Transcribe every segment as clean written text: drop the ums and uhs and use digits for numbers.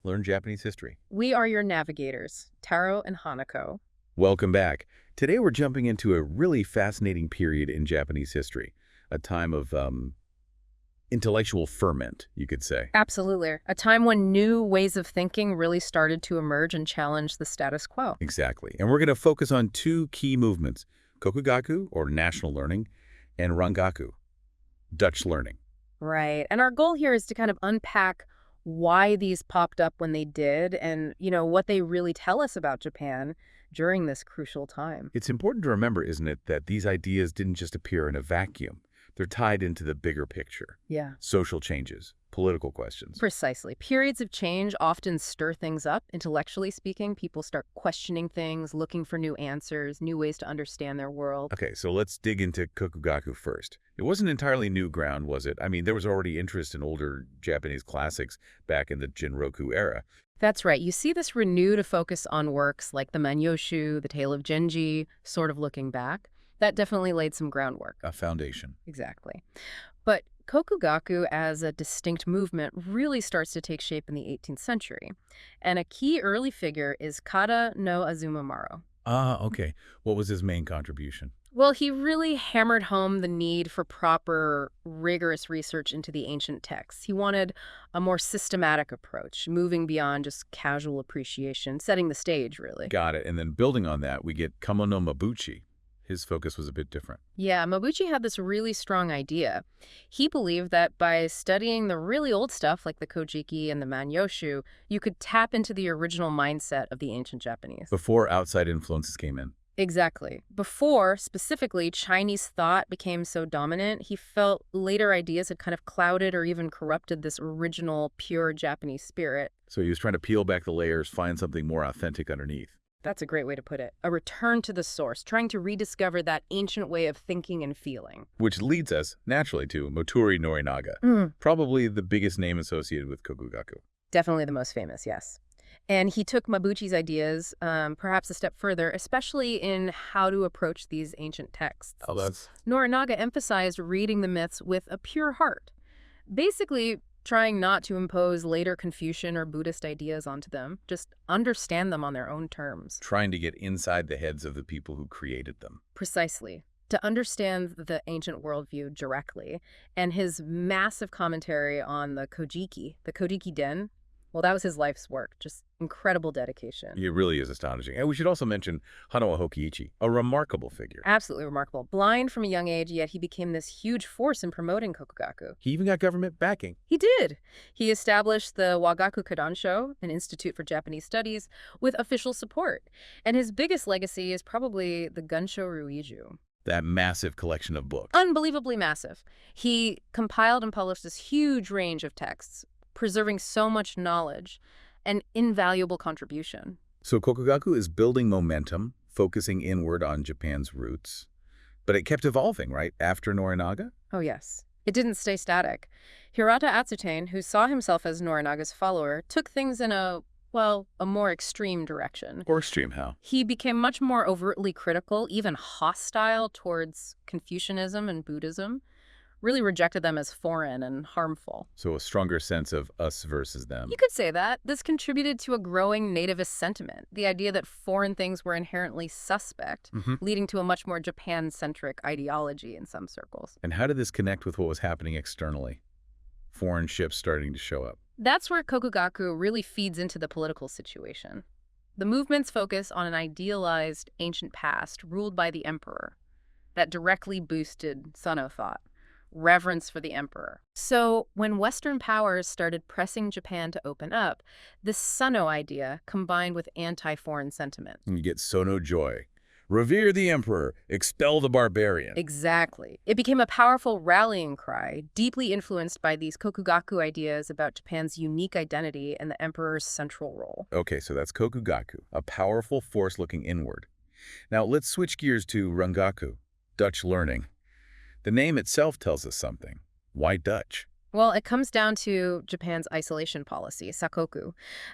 Learn Japanese history. We are your navigators, Taro and Hanako. Welcome back. Today we're jumping into a really fascinating period in Japanese history, a time of intellectual ferment, you could say. Absolutely. A time when new ways of thinking really started to emerge and challenge the status quo. Exactly. And we're going to focus on two key movements, Kokugaku, or national learning, and Rangaku, Dutch learning. Right. And our goal here is to kind of unpack why these popped up when they did and, what they really tell us about Japan during this crucial time. It's important to remember, isn't it, that these ideas didn't just appear in a vacuum. They're tied into the bigger picture. Yeah. Social changes, political questions. Precisely. Periods of change often stir things up. Intellectually speaking, people start questioning things, looking for new answers, new ways to understand their world. Okay, so let's dig into Kokugaku first. It wasn't entirely new ground, was it? I mean, there was already interest in older Japanese classics back in the Jinroku era. That's right. You see this renewed focus on works like the Manyoshu, the Tale of Genji, sort of looking back. That definitely laid some groundwork. A foundation. Exactly. But Kokugaku as a distinct movement really starts to take shape in the 18th century. And a key early figure is Kada no Azumamaro. Ah, okay. What was his main contribution? Well, he really hammered home the need for proper, rigorous research into the ancient texts. He wanted a more systematic approach, moving beyond just casual appreciation, setting the stage, really. Got it. And then building on that, we get Kamo no Mabuchi. His focus was a bit different. Yeah, Mabuchi had this really strong idea. He believed that by studying the really old stuff like the Kojiki and the Manyoshu, you could tap into the original mindset of the ancient Japanese. Before outside influences came in. Exactly. Before, specifically, Chinese thought became so dominant, he felt later ideas had kind of clouded or even corrupted this original, pure Japanese spirit. So he was trying to peel back the layers, find something more authentic underneath. That's a great way to put it. A return to the source, trying to rediscover that ancient way of thinking and feeling. Which leads us, naturally, to Moturi Norinaga, probably the biggest name associated with Kokugaku. Definitely the most famous, yes. And he took Mabuchi's ideas perhaps a step further, especially in how to approach these ancient texts. Oh, that's... Norinaga emphasized reading the myths with a pure heart, basically trying not to impose later Confucian or Buddhist ideas onto them, just understand them on their own terms. Trying to get inside the heads of the people who created them. Precisely. To understand the ancient worldview directly. And his massive commentary on the Kojiki Den, well, that was his life's work. Just incredible dedication. It really is astonishing. And we should also mention Hanawa Hokiichi, a remarkable figure. Absolutely remarkable. Blind from a young age, yet he became this huge force in promoting Kokugaku. He even got government backing. He did. He established the Wagaku Kodansho, an institute for Japanese studies, with official support. And his biggest legacy is probably the Gunsho Ruiju. That massive collection of books. Unbelievably massive. He compiled and published this huge range of texts, preserving so much knowledge, an invaluable contribution. So Kokugaku is building momentum, focusing inward on Japan's roots. But it kept evolving, right, after Norinaga? Oh, yes. It didn't stay static. Hirata Atsutane, who saw himself as Norinaga's follower, took things in a more extreme direction. Or extreme how? He became much more overtly critical, even hostile towards Confucianism and Buddhism. Really rejected them as foreign and harmful. So a stronger sense of us versus them. You could say that. This contributed to a growing nativist sentiment, the idea that foreign things were inherently suspect, leading to a much more Japan-centric ideology in some circles. And how did this connect with what was happening externally? Foreign ships starting to show up. That's where Kokugaku really feeds into the political situation. The movement's focus on an idealized ancient past ruled by the emperor that directly boosted Sano thought. Reverence for the emperor. So when Western powers started pressing Japan to open up, this Sano idea combined with anti-foreign sentiment. And you get Sono joy. Revere the emperor, expel the barbarian. Exactly. It became a powerful rallying cry, deeply influenced by these Kokugaku ideas about Japan's unique identity and the emperor's central role. Okay, so that's Kokugaku, a powerful force looking inward. Now let's switch gears to Rangaku, Dutch learning. The name itself tells us something. Why Dutch? Well, it comes down to Japan's isolation policy, sakoku.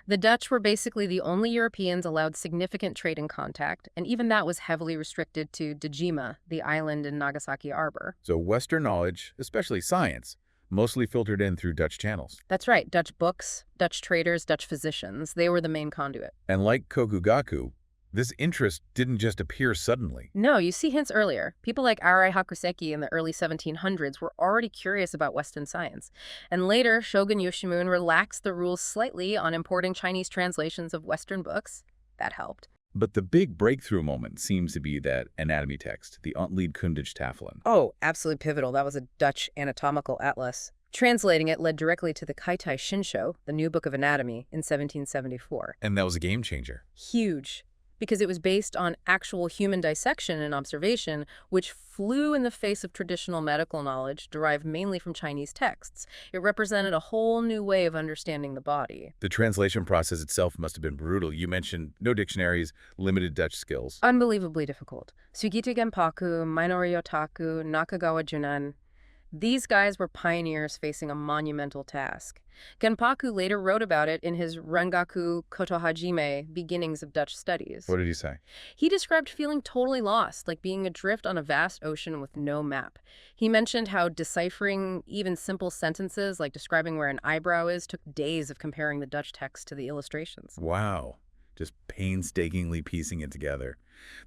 The Dutch were basically the only Europeans allowed significant trade and contact, and even that was heavily restricted to Dejima, the island in Nagasaki Harbor. So Western knowledge, especially science, mostly filtered in through Dutch channels. That's right, Dutch books, Dutch traders, Dutch physicians, they were the main conduit. And like Kokugaku, this interest didn't just appear suddenly. No, you see hints earlier. People like Arai Hakuseki in the early 1700s were already curious about Western science. And later, Shogun Yoshimune relaxed the rules slightly on importing Chinese translations of Western books. That helped. But the big breakthrough moment seems to be that anatomy text, the Ontlied Kundige Tafelen. Oh, absolutely pivotal. That was a Dutch anatomical atlas. Translating it led directly to the Kaitai Shinsho, the new book of anatomy, in 1774. And that was a game changer. Huge, because it was based on actual human dissection and observation, which flew in the face of traditional medical knowledge derived mainly from Chinese texts. It represented a whole new way of understanding the body. The translation process itself must have been brutal. You mentioned no dictionaries, limited Dutch skills. Unbelievably difficult. Sugita Genpaku, Minori Otaku, Nakagawa Junan. These guys were pioneers facing a monumental task. Genpaku later wrote about it in his Rengaku Kotohajime, Beginnings of Dutch Studies. What did he say? He described feeling totally lost, like being adrift on a vast ocean with no map. He mentioned how deciphering even simple sentences, like describing where an eyebrow is, took days of comparing the Dutch text to the illustrations. Wow. Just painstakingly piecing it together.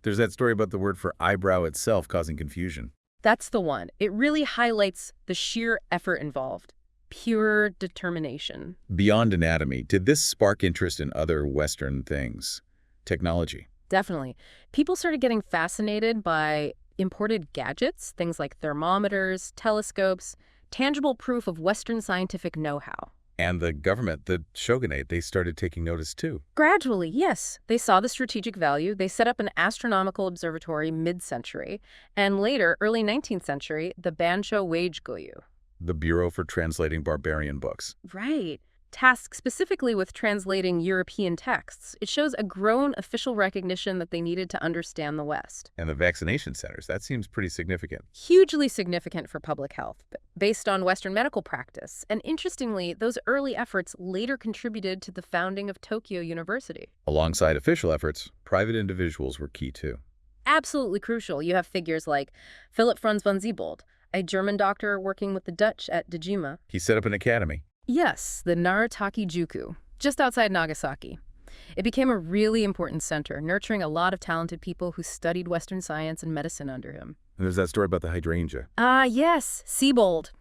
There's that story about the word for eyebrow itself causing confusion. That's the one. It really highlights the sheer effort involved. Pure determination. Beyond anatomy, did this spark interest in other Western things? Technology? Definitely. People started getting fascinated by imported gadgets, things like thermometers, telescopes, tangible proof of Western scientific know-how. And the government, the shogunate, they started taking notice too. Gradually, yes. They saw the strategic value. They set up an astronomical observatory mid-century, and later, early 19th century, the Bansho Wage-goyu. The Bureau for Translating Barbarian Books. Right. Tasked specifically with translating European texts. It shows a grown official recognition that they needed to understand the West. And the vaccination centers, that seems pretty significant. Hugely significant for public health, based on Western medical practice. And interestingly, those early efforts later contributed to the founding of Tokyo University. Alongside official efforts, private individuals were key too. Absolutely crucial. You have figures like Philipp Franz von Siebold, a German doctor working with the Dutch at Dejima. He set up an academy. Yes, the Narataki Juku, just outside Nagasaki. It became a really important center, nurturing a lot of talented people who studied Western science and medicine under him. And there's that story about the hydrangea. Ah, yes, Siebold.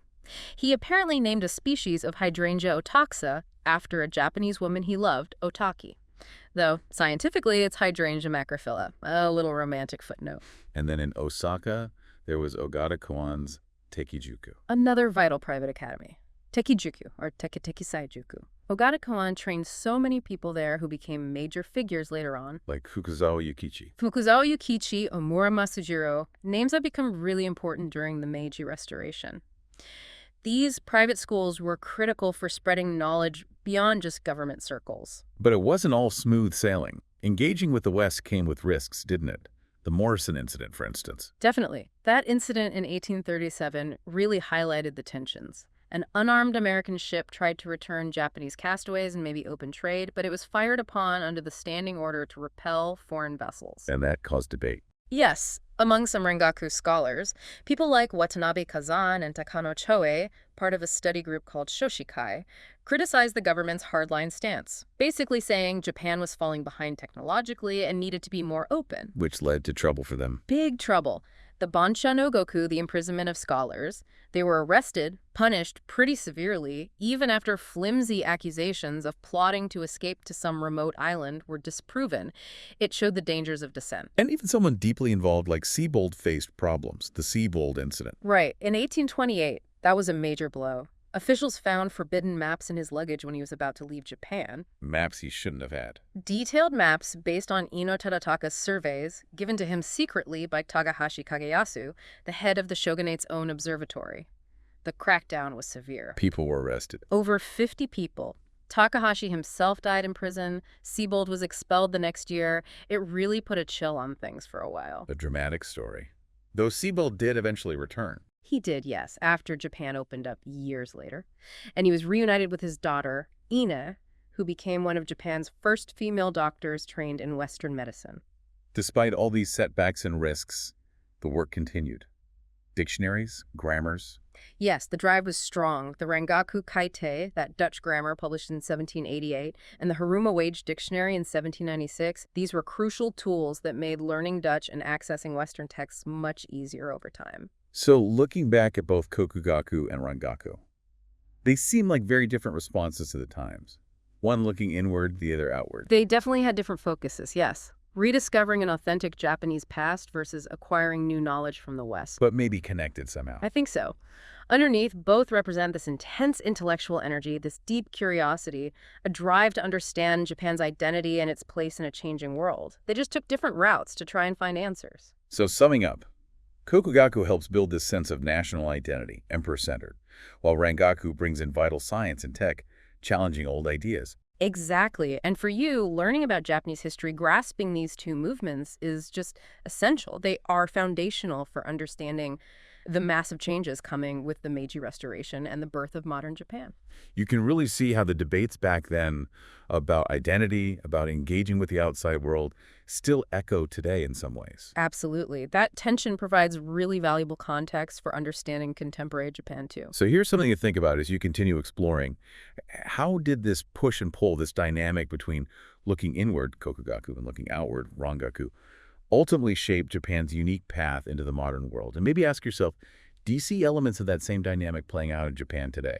He apparently named a species of Hydrangea otaxa after a Japanese woman he loved, Otaki. Though, scientifically, it's Hydrangea macrophylla, a little romantic footnote. And then in Osaka, there was Ogata Koan's Tekijuku. Another vital private academy. Tekijuku, or Tekitekisaijuku. Ogata Koan trained so many people there who became major figures later on. Like Fukuzawa Yukichi. Fukuzawa Yukichi, Omura Masujiro, names that become really important during the Meiji Restoration. These private schools were critical for spreading knowledge beyond just government circles. But it wasn't all smooth sailing. Engaging with the West came with risks, didn't it? The Morrison incident, for instance. Definitely. That incident in 1837 really highlighted the tensions. An unarmed American ship tried to return Japanese castaways and maybe open trade, but it was fired upon under the standing order to repel foreign vessels. And that caused debate. Yes, among some Rengaku scholars, people like Watanabe Kazan and Takano Choe, part of a study group called Shoshikai, criticized the government's hardline stance, basically saying Japan was falling behind technologically and needed to be more open. Which led to trouble for them. Big trouble. The Bansha no Goku, the imprisonment of scholars, they were arrested, punished pretty severely, even after flimsy accusations of plotting to escape to some remote island were disproven. It showed the dangers of dissent. And even someone deeply involved like Siebold faced problems, the Siebold incident. Right. In 1828, that was a major blow. Officials found forbidden maps in his luggage when he was about to leave Japan. Maps he shouldn't have had. Detailed maps based on Ino Tadataka's surveys, given to him secretly by Takahashi Kageyasu, the head of the shogunate's own observatory. The crackdown was severe. People were arrested. Over 50 people. Takahashi himself died in prison. Siebold was expelled the next year. It really put a chill on things for a while. A dramatic story. Though Siebold did eventually return. He did, yes, after Japan opened up years later. And he was reunited with his daughter, Ina, who became one of Japan's first female doctors trained in Western medicine. Despite all these setbacks and risks, the work continued. Dictionaries, grammars, Yes, the drive was strong. The Rangaku Kaite, that Dutch grammar published in 1788, and the Haruma Wage Dictionary in 1796, these were crucial tools that made learning Dutch and accessing Western texts much easier over time. So looking back at both Kokugaku and Rangaku, they seem like very different responses to the times. One looking inward, the other outward. They definitely had different focuses, yes. Rediscovering an authentic Japanese past versus acquiring new knowledge from the West. But maybe connected somehow. I think so. Underneath, both represent this intense intellectual energy, this deep curiosity, a drive to understand Japan's identity and its place in a changing world. They just took different routes to try and find answers. So summing up, Kokugaku helps build this sense of national identity, emperor-centered, while Rangaku brings in vital science and tech, challenging old ideas. Exactly. And for you, learning about Japanese history, grasping these two movements is just essential. They are foundational for understanding the massive changes coming with the Meiji Restoration and the birth of modern Japan. You can really see how the debates back then about identity, about engaging with the outside world, still echo today in some ways. Absolutely. That tension provides really valuable context for understanding contemporary Japan, too. So here's something to think about as you continue exploring. How did this push and pull, this dynamic between looking inward, Kokugaku, and looking outward, Rangaku, ultimately shape Japan's unique path into the modern world? And maybe ask yourself, do you see elements of that same dynamic playing out in Japan today?